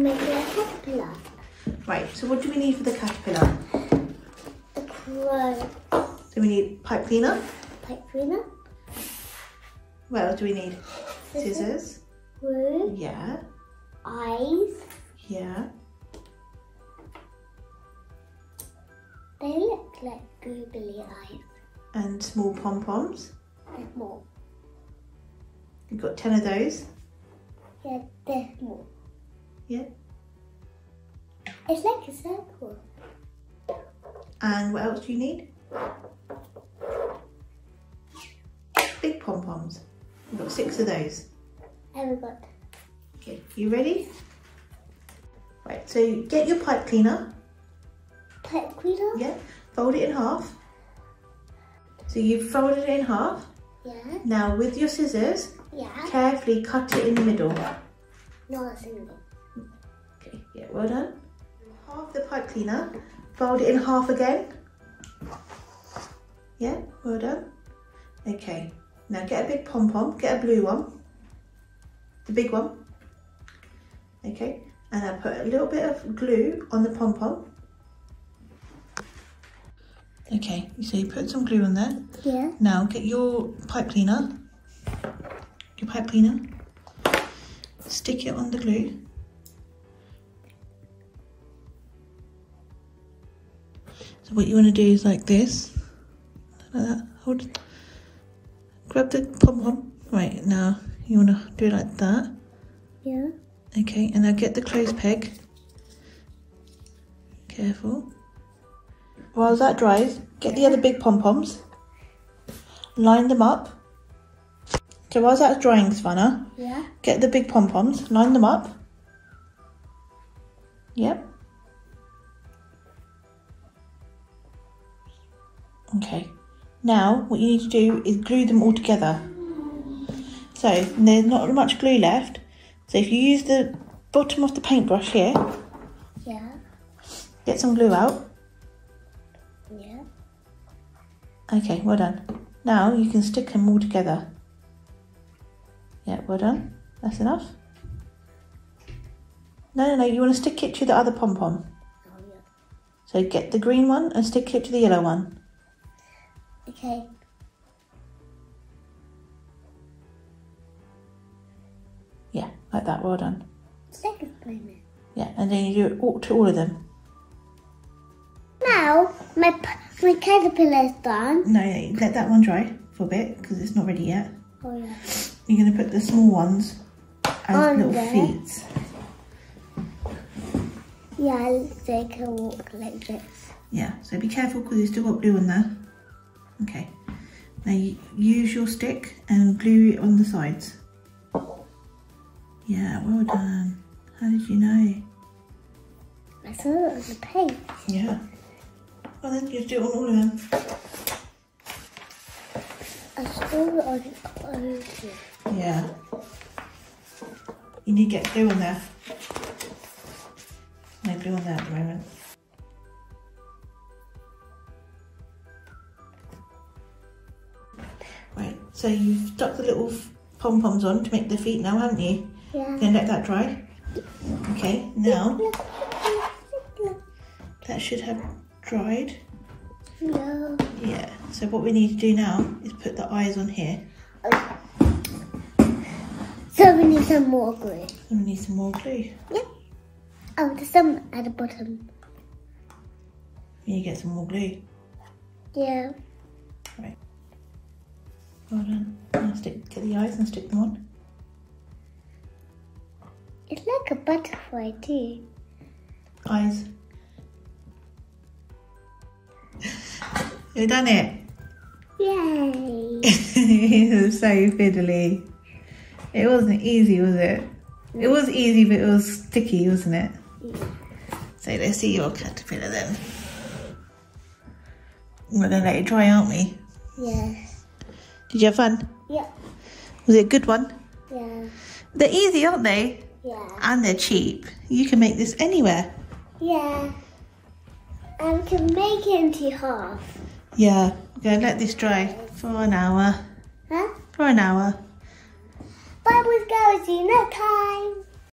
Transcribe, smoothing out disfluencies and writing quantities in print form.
make a caterpillar. Right, so what do we need for the caterpillar? A crow. So we need pipe cleaner. Pipe cleaner. What else do we need? Scissors. Glue. Yeah. Eyes. Yeah. They look like googly eyes. And small pom-poms. They're small. You've got 10 of those. Yeah, they're small. Yeah. It's like a circle. And what else do you need? Big pom-poms. We've got 6 of those. And we got. Okay, you ready? Right, so get your pipe cleaner. Pipe cleaner? Yeah. Fold it in half. So you've folded it in half. Yeah. Now with your scissors, Yeah. carefully cut it in the middle. Not a single. Okay, yeah, well done. Half the pipe cleaner, fold it in half again. Yeah, well done. Okay, now get a big pom-pom, get a blue one. The big one. Okay, and I'll put a little bit of glue on the pom-pom. Okay, so you put some glue on there. Yeah. Now get your pipe cleaner. Your pipe cleaner. Stick it on the glue. So what you want to do is like this. Like that. Hold it. Grab the pom-pom. Right, now you want to do it like that. Yeah. Okay, and now get the clothes peg. Careful. While that dries, get the other big pom-poms. Line them up. So while that's drying, Savannah, Yeah. get the big pom-poms, line them up. Yep. Okay. Now, what you need to do is glue them all together. So, there's not much glue left. So if you use the bottom of the paintbrush here, Yeah. get some glue out. Yeah. Okay, well done. Now you can stick them all together. Yeah, well done. That's enough. No, you want to stick it to the other pom-pom. Oh, yeah. So get the green one and stick it to the yellow one. Okay. Yeah, like that, well done. Second payment. Yeah, and then you do it all, to all of them. Now, my caterpillar is done. No, let that one dry for a bit because it's not ready yet. Oh, yeah. You're going to put the small ones as On little there. feet. Yeah, they can walk like this. Yeah, so be careful because you've still got glue on there. Okay, now you use your stick and glue it on the sides. Yeah, well done. How did you know? I saw it on the page. Yeah. Well then, you do it on all of them. I saw it on the ocean. Yeah. You need to get glue on there. No glue on there at the moment. Right, so you've stuck the little pom-poms on to make the feet now, haven't you? Yeah. Then let that dry. Okay, now that should have dried. No. Yeah, so what we need to do now is put the eyes on here. So we need some more glue. And we need some more glue. Yeah. Oh, there's some at the bottom. We need to get some more glue. Yeah. Right. Well done. Now get the eyes and stick them on. It's like a butterfly too. Eyes. You've done it. Yay. It was so fiddly. It wasn't easy, was it? It was easy, but it was sticky, wasn't it? Yeah. So let's see your caterpillar then. We're going to let it dry, aren't we? Yes. Did you have fun? Yeah. Was it a good one? Yeah. They're easy, aren't they? Yeah. And they're cheap. You can make this anywhere. Yeah. And we can make it into half. Yeah, we're going to let this dry for an hour. Huh? For an hour. Bye, we'll go. See you next time.